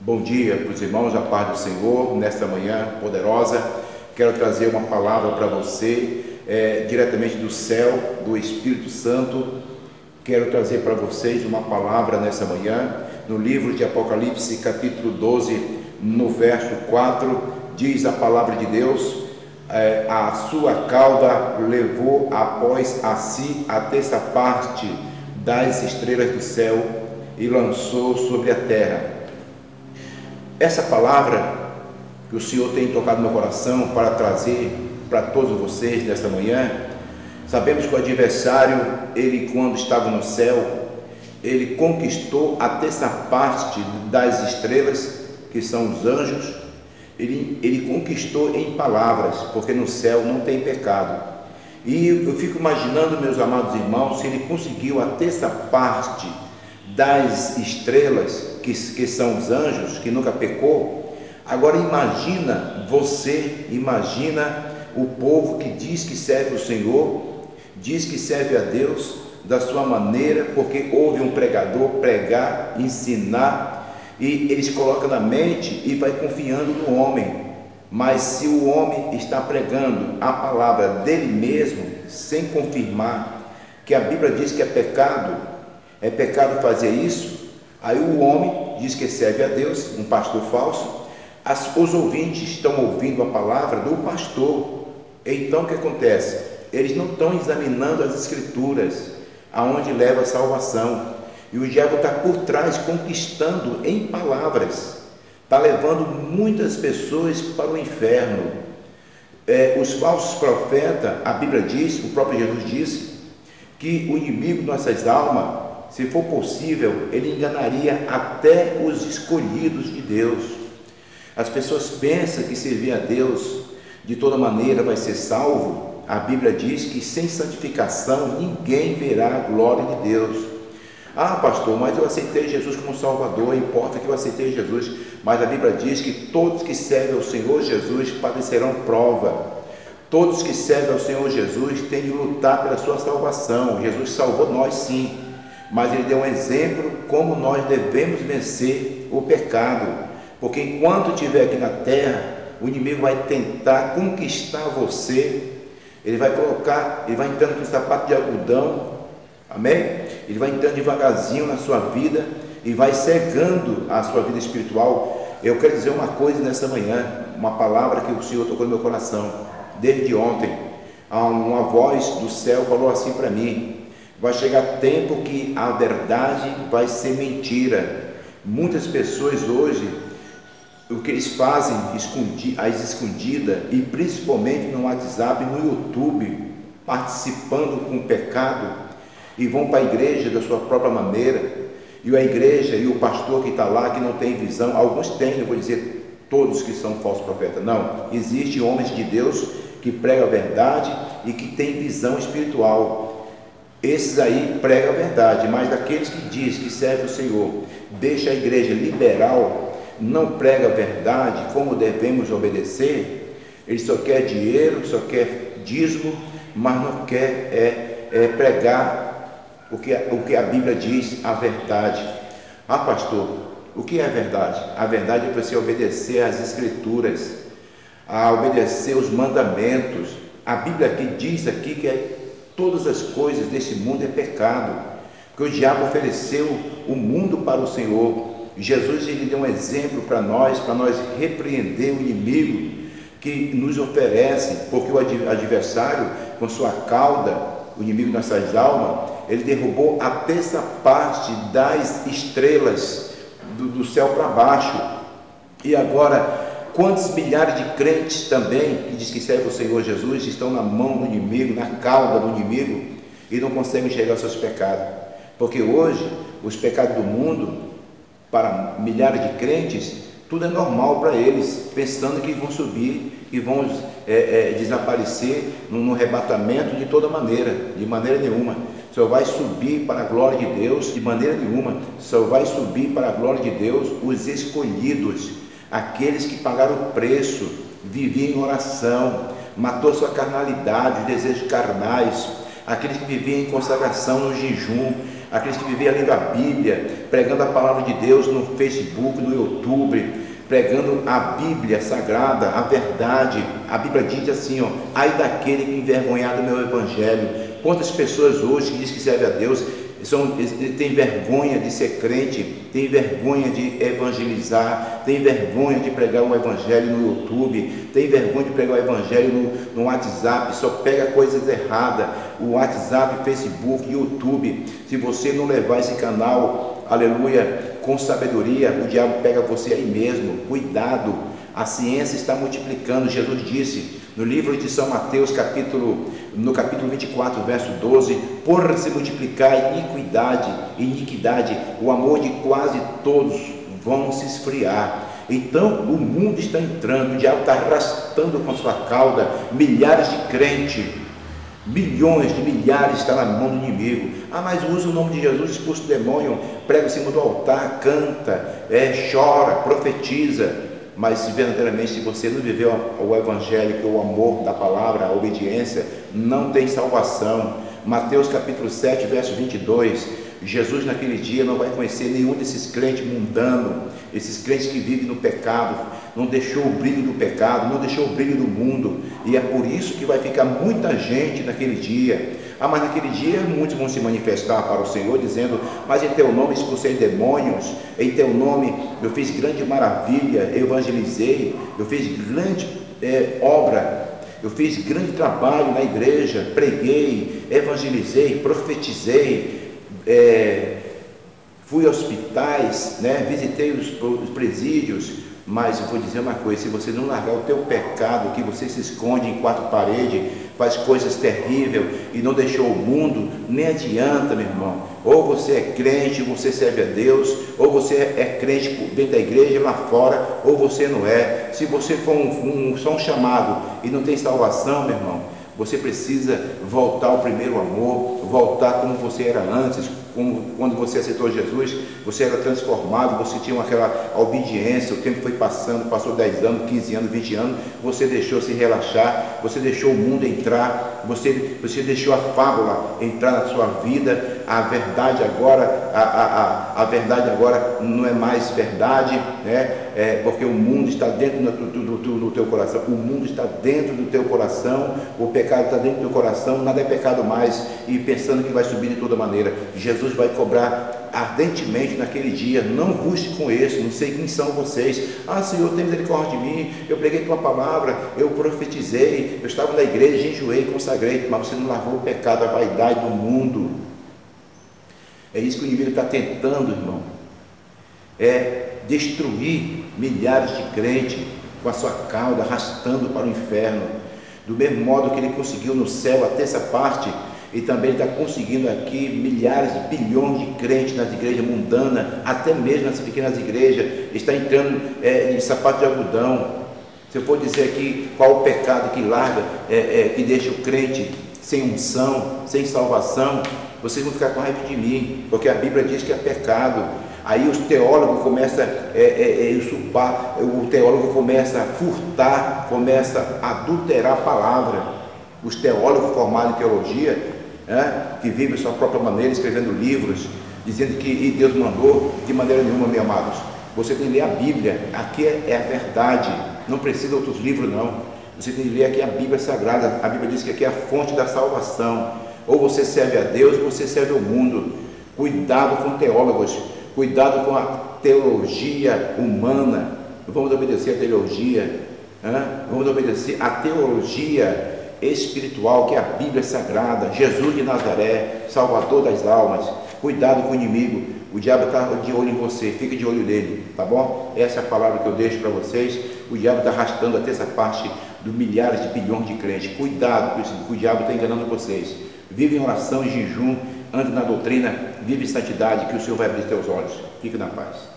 Bom dia para os irmãos, a paz do Senhor. Nesta manhã poderosa, quero trazer uma palavra para você, diretamente do céu, do Espírito Santo. Quero trazer para vocês uma palavra nessa manhã, no livro de Apocalipse, capítulo 12, no verso 4, diz a palavra de Deus: a sua cauda levou após a si a terça parte das estrelas do céu e lançou sobre a terra. Essa palavra que o Senhor tem tocado no meu coração para trazer para todos vocês nesta manhã. Sabemos que o adversário, ele quando estava no céu, ele conquistou a terça parte das estrelas, que são os anjos. Ele conquistou em palavras, porque no céu não tem pecado. E eu fico imaginando, meus amados irmãos, se ele conseguiu a terça parte das estrelas, que são os anjos, que nunca pecou. Agora imagina o povo que diz que serve o Senhor, diz que serve a Deus da sua maneira, porque ouve um pregador pregar, ensinar, e eles colocam na mente e vai confiando no homem. Mas se o homem está pregando a palavra dele mesmo, sem confirmar que a Bíblia diz que é pecado fazer isso, aí o homem diz que serve a Deus, um pastor falso. Os ouvintes estão ouvindo a palavra do pastor. Então o que acontece? Eles não estão examinando as escrituras, aonde leva a salvação, e o diabo está por trás, conquistando em palavras, está levando muitas pessoas para o inferno. Os falsos profetas, a Bíblia diz, o próprio Jesus disse, que o inimigo de nossas almas, se for possível, ele enganaria até os escolhidos de Deus. As pessoas pensam que servir a Deus de toda maneira vai ser salvo. A Bíblia diz que sem santificação ninguém verá a glória de Deus. Ah, pastor, mas eu aceitei Jesus como Salvador. Importa que eu aceitei Jesus, mas a Bíblia diz que todos que servem ao Senhor Jesus padecerão prova. Todos que servem ao Senhor Jesus têm de lutar pela sua salvação. Jesus salvou nós, sim, mas ele deu um exemplo como nós devemos vencer o pecado. Porque enquanto estiver aqui na terra, o inimigo vai tentar conquistar você. Ele vai entrando com sapato de algodão, amém? Ele vai entrando devagarzinho na sua vida e vai cegando a sua vida espiritual. Eu quero dizer uma coisa nessa manhã, uma palavra que o Senhor tocou no meu coração desde ontem. Uma voz do céu falou assim para mim: vai chegar tempo que a verdade vai ser mentira. Muitas pessoas hoje, o que eles fazem às escondidas, e principalmente no WhatsApp, no YouTube, participando com o pecado, e vão para a igreja da sua própria maneira, e a igreja e o pastor que está lá, que não tem visão, alguns têm, não vou dizer todos que são falsos profetas, não, existem homens de Deus que pregam a verdade e que têm visão espiritual. Esses aí pregam a verdade, mas aqueles que dizem que servem o Senhor, deixa a igreja liberal, não prega a verdade, como devemos obedecer, ele só quer dinheiro, só quer dízimo, mas não quer pregar o que a Bíblia diz, a verdade. Ah, pastor, o que é a verdade? A verdade é você obedecer às escrituras, a obedecer os mandamentos. A Bíblia aqui diz aqui que todas as coisas desse mundo é pecado, porque o diabo ofereceu o mundo para o Senhor. Jesus, ele deu um exemplo para nós repreender o inimigo que nos oferece, porque o adversário, com sua cauda, o inimigo de nossas almas, ele derrubou a terça parte das estrelas do céu para baixo. E agora, quantos milhares de crentes também, que diz que servem o Senhor Jesus, estão na mão do inimigo, na cauda do inimigo, e não conseguem enxergar os seus pecados? Porque hoje, os pecados do mundo, para milhares de crentes, tudo é normal para eles, pensando que vão subir e vão desaparecer no arrebatamento de toda maneira, de maneira nenhuma. Só vai subir para a glória de Deus, de maneira nenhuma. Só vai subir para a glória de Deus os escolhidos, aqueles que pagaram o preço, viviam em oração, matou sua carnalidade, os desejos carnais, aqueles que viviam em consagração, no jejum, aqueles que vivem lendo a Bíblia, pregando a palavra de Deus no Facebook, no YouTube, pregando a Bíblia Sagrada, a verdade. A Bíblia diz assim, ó: ai daquele que envergonhar do meu Evangelho. Quantas pessoas hoje que dizem que servem a Deus tem vergonha de ser crente, tem vergonha de evangelizar, tem vergonha de pregar o Evangelho no YouTube, tem vergonha de pregar o Evangelho no WhatsApp, só pega coisas erradas, o WhatsApp, Facebook, YouTube. Se você não levar esse canal, aleluia, com sabedoria, o diabo pega você aí mesmo. Cuidado, a ciência está multiplicando. Jesus disse no livro de São Mateus, no capítulo 24, verso 12: por se multiplicar a iniquidade, o amor de quase todos vão se esfriar. Então o mundo está entrando, o diabo está arrastando com sua cauda milhares de crentes, milhões de milhares está na mão do inimigo. Mas usa o nome de Jesus, expulsa o demônio, prega em cima do altar, canta, chora, profetiza. Mas verdadeiramente, se você não viveu o Evangelho, que é o amor da palavra, a obediência, não tem salvação. Mateus capítulo 7, verso 22, Jesus naquele dia não vai conhecer nenhum desses crentes mundanos, esses crentes que vivem no pecado, não deixou o brilho do pecado, não deixou o brilho do mundo, e é por isso que vai ficar muita gente naquele dia. Mas naquele dia muitos vão se manifestar para o Senhor, dizendo: mas em teu nome expulsei demônios, em teu nome eu fiz grande maravilha, eu evangelizei, eu fiz grande obra, eu fiz grande trabalho na igreja, preguei, evangelizei, profetizei, fui a hospitais, visitei os presídios. Mas eu vou dizer uma coisa: se você não largar o teu pecado, que você se esconde em quatro paredes, faz coisas terríveis e não deixou o mundo, nem adianta, meu irmão. Ou você é crente, você serve a Deus, ou você é crente dentro da igreja, lá fora, ou você não é. Se você for só um chamado e não tem salvação, meu irmão, você precisa voltar ao primeiro amor, voltar como você era antes. Quando você aceitou Jesus, você era transformado, você tinha aquela obediência, o tempo foi passando, passou 10 anos, 15 anos, 20 anos, você deixou se relaxar, você deixou o mundo entrar, você deixou a fábula entrar na sua vida. A verdade agora, a verdade agora não é mais verdade, porque o mundo está dentro do teu coração, o mundo está dentro do teu coração, o pecado está dentro do teu coração, nada é pecado mais, e pensando que vai subir de toda maneira. Jesus vai cobrar ardentemente naquele dia: não busque com esse, não sei quem são vocês. Senhor, tem misericórdia de mim, eu preguei tua palavra, eu profetizei, eu estava na igreja, jejuei, consagrei, mas você não largou o pecado, a vaidade do mundo. É isso que o inimigo está tentando, irmão, destruir milhares de crentes com a sua cauda, arrastando para o inferno. Do mesmo modo que ele conseguiu no céu a terça parte, e também está conseguindo aqui milhares de bilhões de crentes nas igrejas mundanas, até mesmo nas pequenas igrejas, está entrando em sapato de algodão. Se eu for dizer aqui qual o pecado que larga, que deixa o crente sem unção, sem salvação, vocês vão ficar com raiva de mim, porque a Bíblia diz que é pecado. Aí os teólogos começam a usurpar, o teólogo começa a furtar, começa a adulterar a palavra. Os teólogos formados em teologia, que vivem a sua própria maneira, escrevendo livros, dizendo que Deus mandou. De maneira nenhuma, meus amados. Você tem que ler a Bíblia, aqui é a verdade, não precisa de outros livros não. Você tem que ler aqui a Bíblia Sagrada. A Bíblia diz que aqui é a fonte da salvação. Ou você serve a Deus, ou você serve ao mundo. Cuidado com teólogos, cuidado com a teologia humana. Vamos obedecer a teologia, vamos obedecer a teologia espiritual, que é a Bíblia Sagrada. Jesus de Nazaré, Salvador das almas. Cuidado com o inimigo, o diabo está de olho em você, fica de olho nele, tá bom? Essa é a palavra que eu deixo para vocês. O diabo está arrastando até essa parte dos milhares de bilhões de crentes. Cuidado com isso, o diabo está enganando vocês. Vive em oração e jejum, ande na doutrina, vive em santidade, que o Senhor vai abrir teus olhos. Fique na paz.